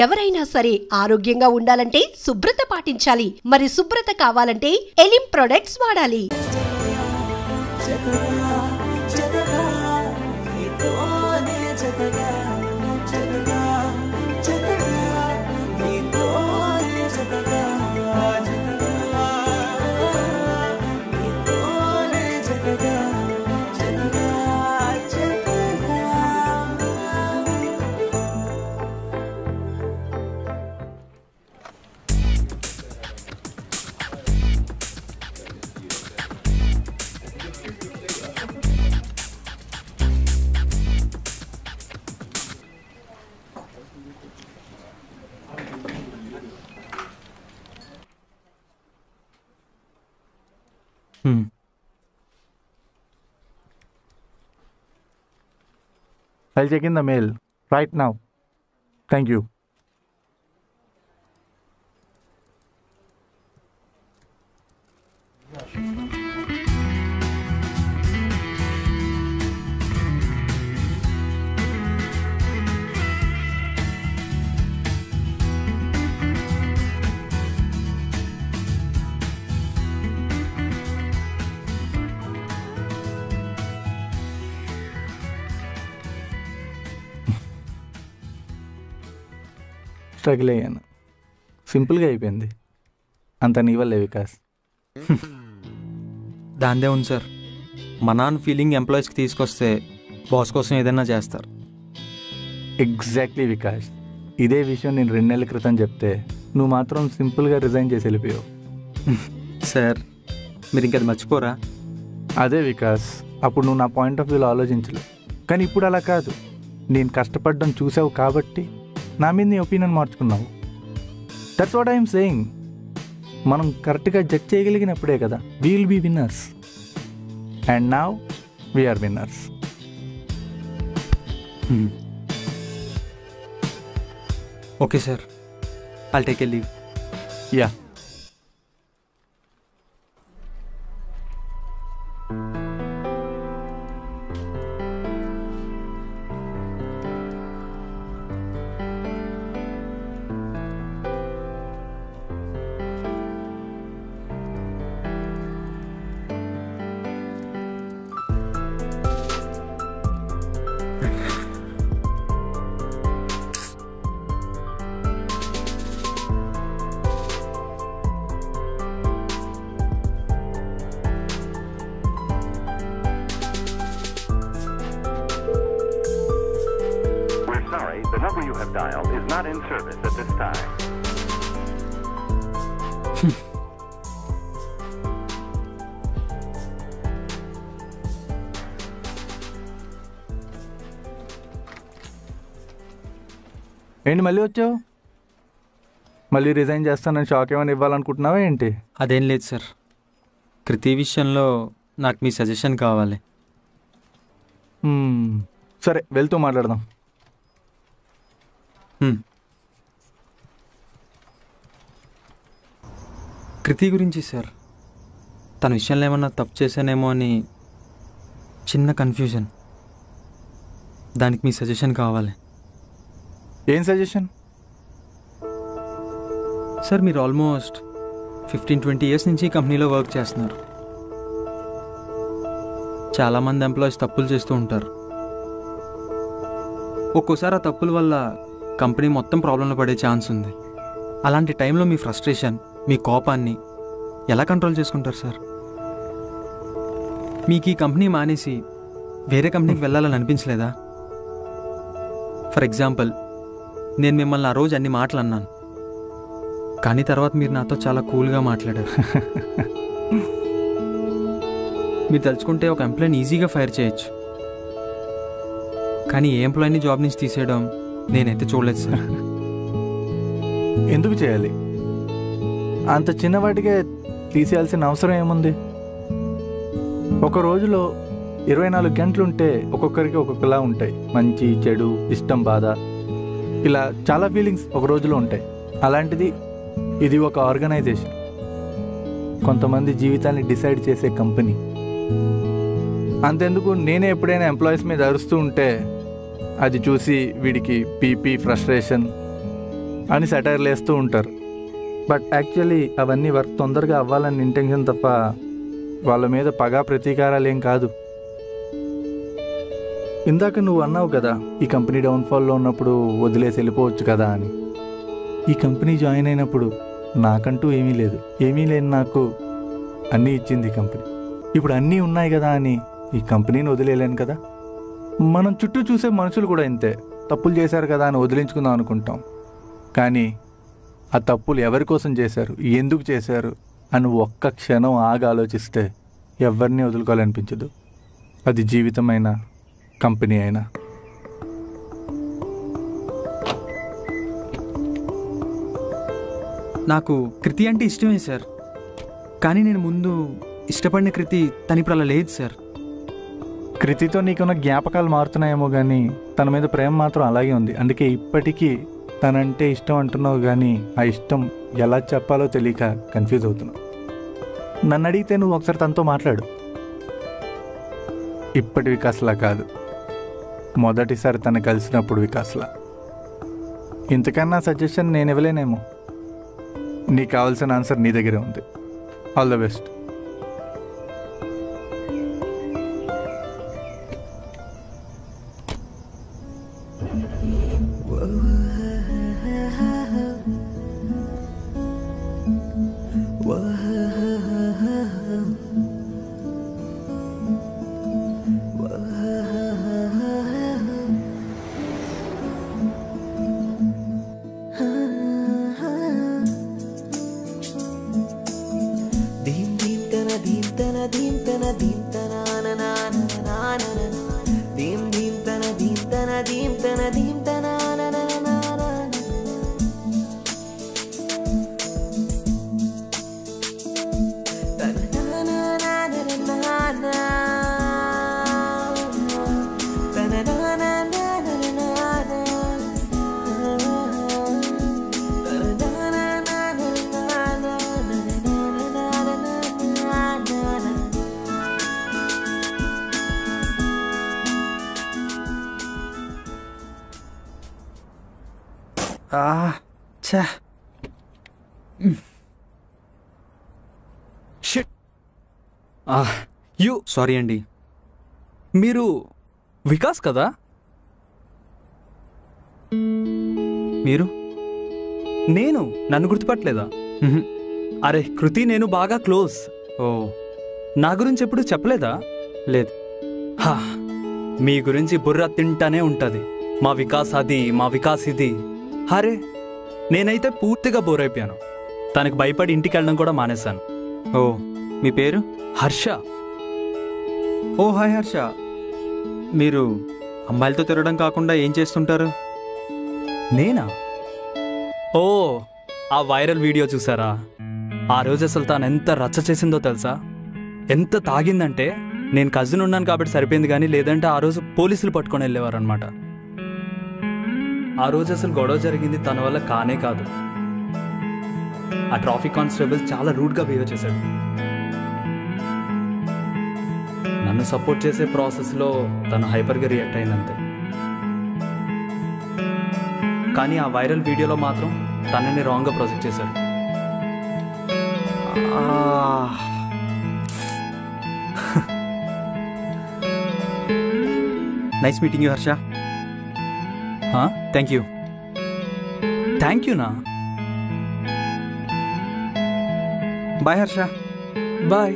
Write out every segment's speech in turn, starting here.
ఎవరైనా సరే ఆరోగ్యంగా ఉండాలంటే శుభ్రత పాటించాలి. మరి శుభ్రత కావాలంటే ఎలిమ్ ప్రొడక్ట్స్ వాడాలి. I'll check in the mail right now. Thank you. Struggle అయ్యాను. సింపుల్గా అయిపోయింది. అంత నీ వల్లే వికాస్. దాందే ఉంది సార్. మా నాన్న ఫీలింగ్ ఎంప్లాయీస్కి తీసుకొస్తే బాస్ కోసం ఏదైనా చేస్తారు. ఎగ్జాక్ట్లీ వికాస్. ఇదే విషయం నేను 2 నెలల క్రితం చెప్తే నువ్వు మాత్రం సింపుల్గా రిజైన్ చేసి వెళ్ళిపోయావు. సార్ మీరు ఇంకది మర్చిపోరా? అదే వికాస్, అప్పుడు నువ్వు నా పాయింట్ ఆఫ్ వ్యూలో ఆలోచించలేవు. కానీ ఇప్పుడు అలా కాదు. నేను కష్టపడడం చూసావు కాబట్టి నా మీద నీ ఒపీనియన్ మార్చుకున్నావు. That's what I'm saying. మనం కరెక్ట్గా జడ్జ్ చేయగలిగినప్పుడే కదా we will be winners. And now we're winners. Okay sir, I'll take a leave. Yeah. Sorry, the number you have dialed is not in service at this time. ఏంటి మళ్ళీ వచ్చావు? మళ్ళీ resign చేస్తానని shock ఏమైనా ఇవ్వాలనుకుంటున్నావా ఏంటి? అదేం లేదు సార్. కృతి విషయంలో నాకు మీ సజెషన్ కావాలి. సరే, వెళ్తూ మాట్లాడదాం. కృతి గురించి సార్, తన విషయంలో ఏమన్నా తప్పు చేశానేమో అని చిన్న కన్ఫ్యూజన్. దానికి మీ సజెషన్ కావాలి. ఏం సజెషన్? సార్ మీరు ఆల్మోస్ట్ 15-20 ఇయర్స్ నుంచి కంపెనీలో వర్క్ చేస్తున్నారు. చాలామంది ఎంప్లాయీస్ తప్పులు చేస్తూ ఉంటారు. ఒక్కోసారి ఆ తప్పుల వల్ల కంపెనీ మొత్తం ప్రాబ్లంలో పడే ఛాన్స్ ఉంది. అలాంటి టైంలో మీ ఫ్రస్ట్రేషన్, మీ కోపాన్ని ఎలా కంట్రోల్ చేసుకుంటారు సార్? మీకు ఈ కంపెనీ మానేసి వేరే కంపెనీకి వెళ్ళాలని అనిపించలేదా? ఫర్ ఎగ్జాంపుల్, నేను మిమ్మల్ని ఆ రోజు అన్ని మాటలు అన్నాను, కానీ తర్వాత మీరు నాతో చాలా కూల్గా మాట్లాడారు. మీరు తలుచుకుంటే ఒక ఎంప్లాయీని ఈజీగా ఫైర్ చేయొచ్చు, కానీ ఏ ఎంప్లాయీని జాబ్ నుంచి తీసేయడం నేనైతే చూడలేదు సార్. ఎందుకు చేయాలి? అంత చిన్నవాటికే తీసేయాల్సిన అవసరం ఏముంది? ఒక రోజులో 24 గంటలుంటే ఒక్కొక్కరికి ఒక్కొక్కలా ఉంటాయి. మంచి, చెడు, ఇష్టం, బాధ, ఇలా చాలా ఫీలింగ్స్ ఒక రోజులో ఉంటాయి. అలాంటిది ఇది ఒక ఆర్గనైజేషన్, కొంతమంది జీవితాన్ని డిసైడ్ చేసే కంపెనీ. అంతెందుకు, నేనే ఎప్పుడైనా ఎంప్లాయీస్ మీద అరుస్తూ ఉంటే అది చూసి వీడికి పీపీ, ఫ్రస్ట్రేషన్, అని సెటైర్లు వేస్తూ ఉంటారు. బట్ యాక్చువల్లీ అవన్నీ వర్క్ తొందరగా అవ్వాలని ఇంటెన్షన్ తప్ప వాళ్ళ మీద పగా ప్రతీకారాలు ఏం కాదు. ఇందాక నువ్వు అన్నావు కదా, ఈ కంపెనీ డౌన్ఫాల్లో ఉన్నప్పుడు వదిలేసి వెళ్ళిపోవచ్చు కదా అని. ఈ కంపెనీ జాయిన్ అయినప్పుడు నాకంటూ ఏమీ లేదు. ఏమీ లేని నాకు అన్నీ ఇచ్చింది ఈ కంపెనీ. ఇప్పుడు అన్నీ ఉన్నాయి కదా అని ఈ కంపెనీని వదిలేయలేను కదా. మనం చుట్టూ చూసే మనుషులు కూడా ఇంతే. తప్పులు చేశారు కదా అని వదిలించుకుందాం అనుకుంటాం. కానీ ఆ తప్పులు ఎవరి కోసం చేశారు, ఎందుకు చేశారు అని ఒక్క క్షణం ఆగి ఆలోచిస్తే ఎవరిని వదులుకోవాలనిపించదు. అది జీవితమైనా కంపెనీ అయినా. నాకు కృతి అంటే ఇష్టమే సార్, కానీ నేను ముందు ఇష్టపడిన కృతి తను ఇప్పుడు అలా లేదు సార్. కృతితో నీకున్న జ్ఞాపకాలు మారుతున్నాయేమో కానీ తన మీద ప్రేమ మాత్రం అలాగే ఉంది. అందుకే ఇప్పటికీ తనంటే ఇష్టం అంటున్నావు కానీ ఆ ఇష్టం ఎలా చెప్పాలో తెలియక కన్ఫ్యూజ్ అవుతున్నావు. నన్ను అడిగితే నువ్వు ఒకసారి తనతో మాట్లాడు. ఇప్పటి వికాస్లా కాదు, మొదటిసారి తను కలిసినప్పుడు వికాస్లా. ఇంతకన్నా సజెషన్ నేను ఇవ్వలేనేమో. నీకు కావాల్సిన ఆన్సర్ నీ దగ్గరే ఉంది. All the best. సారీ అండి. మీరు వికాస్ కదా? మీరు? నేను నన్ను గుర్తుపట్టలేదా? అరే కృతి నేను బాగా క్లోజ్. ఓ, నా గురించి ఎప్పుడు చెప్పలేదా? లేదు. హా, మీ గురించి బుర్ర తింటానే ఉంటుంది. మా వికాస్ అది, మా వికాస్ ఇది. అరే నేనైతే పూర్తిగా బోర్ అయిపోయాను. తనకు భయపడి ఇంటికి వెళ్ళడం కూడా మానేశాను. ఓ, మీ పేరు? హర్ష. ఓ హాయ్ హర్ష. మీరు అమ్మాయిలతో తిరగడం కాకుండా ఏం చేస్తుంటారు? నేనా? ఓ, ఆ వైరల్ వీడియో చూసారా? ఆ రోజు అసలు తాను ఎంత రచ్చ చేసిందో తెలుసా? ఎంత తాగిందంటే, నేను కజిన్ ఉన్నాను కాబట్టి సరిపోయింది, కానీ లేదంటే ఆ రోజు పోలీసులు పట్టుకొని వెళ్ళేవారు అనమాట. ఆ రోజు అసలు గొడవ జరిగింది తన వల్ల కానే కాదు. ఆ ట్రాఫిక్ కానిస్టేబుల్ చాలా రూడ్గా బిహేవ్ చేశాడు. నన్ను సపోర్ట్ చేసే ప్రాసెస్లో తను హైపర్గా రియాక్ట్ అయిందంతే. కానీ ఆ వైరల్ వీడియోలో మాత్రం తనని రాంగ్గా ప్రొజెక్ట్ చేశారు. Nice meeting you Harsha. Thank you. Thank యూనా? Bye Harsha. Bye.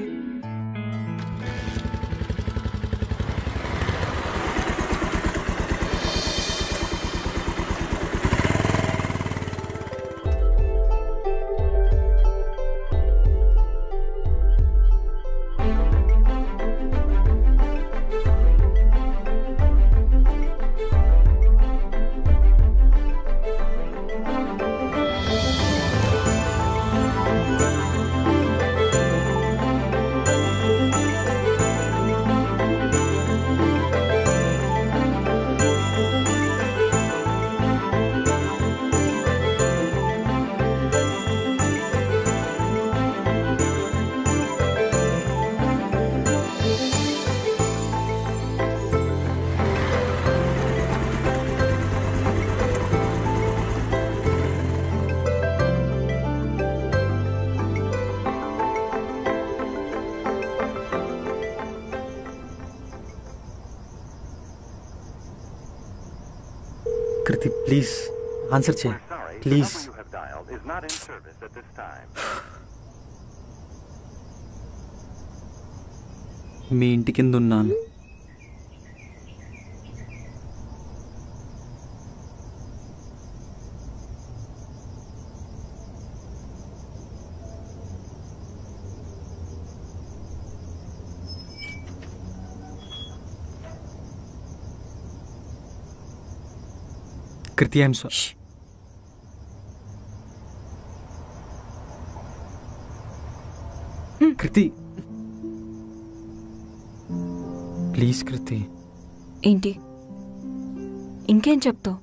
Kriti please answer చేయి We're sorry, the please. number you have dialed is not in service at this time. మీ ఇంటి కింద ఉన్నాను. కృతి ఐఎమ్ సో కృతి ప్లీజ్ కృతి. ఏంటి ఇంకేం చెప్తావు?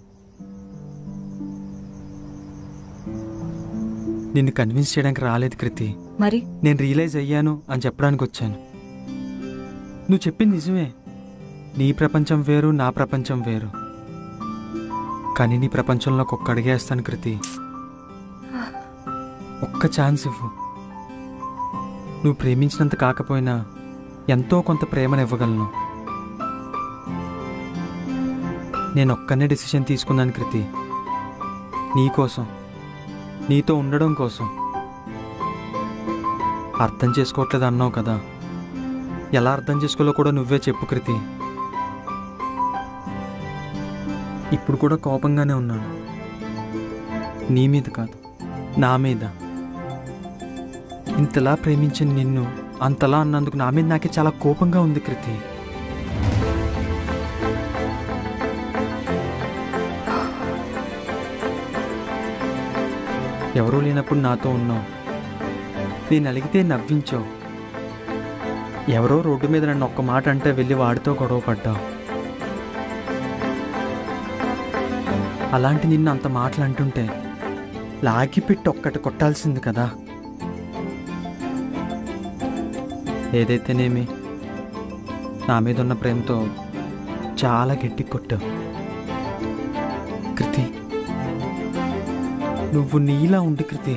నిన్ను కన్విన్స్ చేయడానికి రాలేదు కృతి. మరి నేను రియలైజ్ అయ్యాను అని చెప్పడానికి వచ్చాను. నువ్వు చెప్పింది నిజమే. నీ ప్రపంచం వేరు, నా ప్రపంచం వేరు. కానీ నీ ప్రపంచంలోకి ఒక్క అడిగేస్తాను కృతి. ఒక్క ఛాన్స్ ఇవ్వు. నువ్వు ప్రేమించినంత కాకపోయినా ఎంతో కొంత ప్రేమను ఇవ్వగలను. నేను ఒక్కనే డెసిషన్ తీసుకున్నాను కృతి. నీకోసం, నీతో ఉండడం కోసం. అర్థం చేసుకోవట్లేదు అన్నావు కదా, ఎలా అర్థం చేసుకోవాలో కూడా నువ్వే చెప్పు కృతి. ఇప్పుడు కూడా కోపంగానే ఉన్నాను. నీ మీద కాదు, నా మీద. ఇంతలా ప్రేమించిన నిన్ను అంతలా అన్నందుకు నా మీద నాకే చాలా కోపంగా ఉంది కృతి. ఎవరూ లేనప్పుడు నాతో ఉన్నావు. నేను అలిగితే నవ్వించావు. ఎవరో రోడ్డు మీద నన్ను ఒక్క మాట అంటే వెళ్ళి వాడితో గొడవ పడ్డావు. అలాంటి నిన్ను అంత మాటలు అంటుంటే లాగిపెట్టి ఒక్కటి కొట్టాల్సింది కదా. ఏదైతేనేమి నా మీద ఉన్న ప్రేమతో చాలా గట్టి కొట్టావు కృతి. నువ్వు నీలా ఉండి కృతి.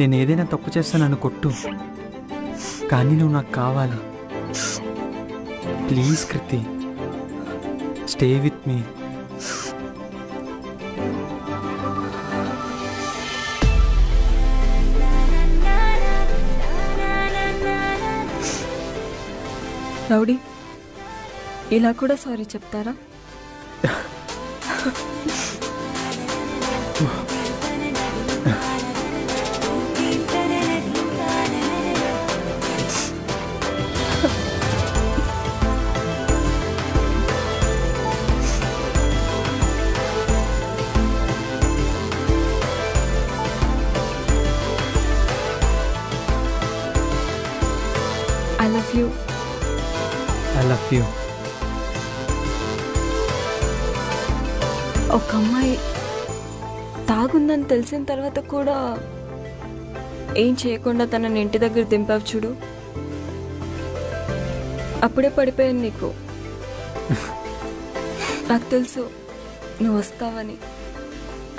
నేను ఏదైనా తప్పు చేస్తా నన్ను కొట్టు, కానీ నువ్వు నాకు కావాలి. Please Kriti, stay with me. Rowdy, ఇలా కూడా సారీ చెప్తారా? I love you. I love you. ఒక అమ్మాయి తాగుందని తెలిసిన తర్వాత కూడా ఏం చేయకుండా తనని ఇంటి దగ్గర దింపావు చూడు, అప్పుడే పడిపోయాను నీకు. నాకు తెలుసు నువ్వు వస్తావని,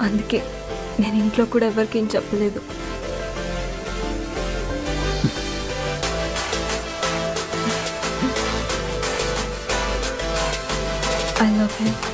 అందుకే నేను ఇంట్లో కూడా ఎవరికి ఏం చెప్పలేదు. I love you.